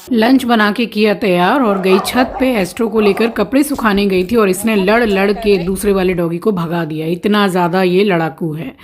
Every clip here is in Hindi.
लंच बना के किया तैयार और गई छत पे। एस्ट्रो को लेकर कपड़े सुखाने गई थी और इसने लड़ लड़ के दूसरे वाले डॉगी को भगा दिया। इतना ज़्यादा ये लड़ाकू है।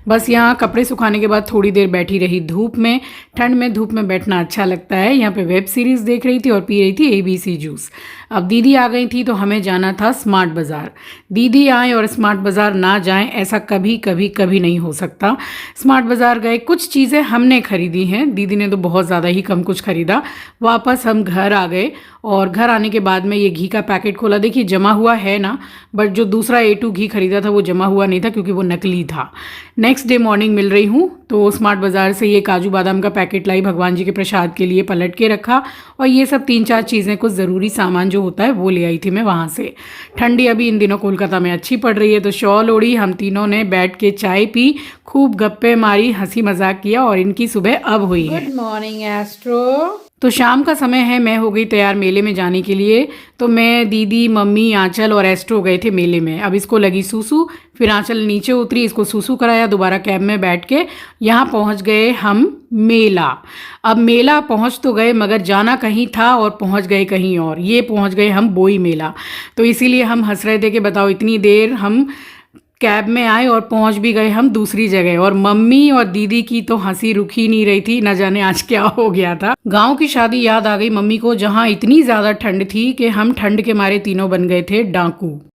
बस यहाँ कपड़े सुखाने के बाद थोड़ी देर बैठी रही धूप में। ठंड में धूप में बैठना अच्छा लगता है। यहाँ पे वेब सीरीज़ देख रही थी और पी रही थी ABC जूस। अब दीदी आ गई थी तो हमें जाना था स्मार्ट बाज़ार। दीदी आए और स्मार्ट बाज़ार ना जाएं ऐसा कभी कभी कभी नहीं हो सकता। स्मार्ट बाज़ार गए, कुछ चीज़ें हमने खरीदी हैं, दीदी ने तो बहुत ज़्यादा ही कम कुछ खरीदा। वापस हम घर आ गए और घर आने के बाद में ये घी का पैकेट खोला। देखिए जमा हुआ है ना, बट जो दूसरा A2 घी खरीदा था वो जमा हुआ नहीं था क्योंकि वो नकली था। नेक्स्ट डे मॉर्निंग मिल रही हूँ तो स्मार्ट बाज़ार से ये काजू बादाम का पैकेट लाई, भगवान जी के प्रसाद के लिए पलट के रखा। और ये सब 3-4 चीज़ें, कुछ ज़रूरी सामान जो होता है वो ले आई थी मैं वहाँ से। ठंडी अभी इन दिनों कोलकाता में अच्छी पड़ रही है तो शॉल ओढ़ी, हम तीनों ने बैठ के चाय पी, खूब गप्पे मारी, हंसी मजाक किया और इनकी सुबह अब हुई है। Good morning astro. तो शाम का समय है, मैं हो गई तैयार मेले में जाने के लिए। तो मैं, दीदी, मम्मी, आंचल और एस्ट्रो गए थे मेले में। अब इसको लगी सूसू, फिर आंचल नीचे उतरी, इसको सूसू कराया, दोबारा कैब में बैठ के यहाँ पहुँच गए हम मेला। अब मेला पहुँच तो गए मगर जाना कहीं था और पहुँच गए कहीं और। ये पहुँच गए हम बोई मेला। तो इसीलिए हम हंस रहे थे कि बताओ इतनी देर हम कैब में आए और पहुंच भी गए हम दूसरी जगह। और मम्मी और दीदी की तो हंसी रुक ही नहीं रही थी, न जाने आज क्या हो गया था। गांव की शादी याद आ गई मम्मी को, जहां इतनी ज़्यादा ठंड थी कि हम ठंड के मारे तीनों बन गए थे डाकू।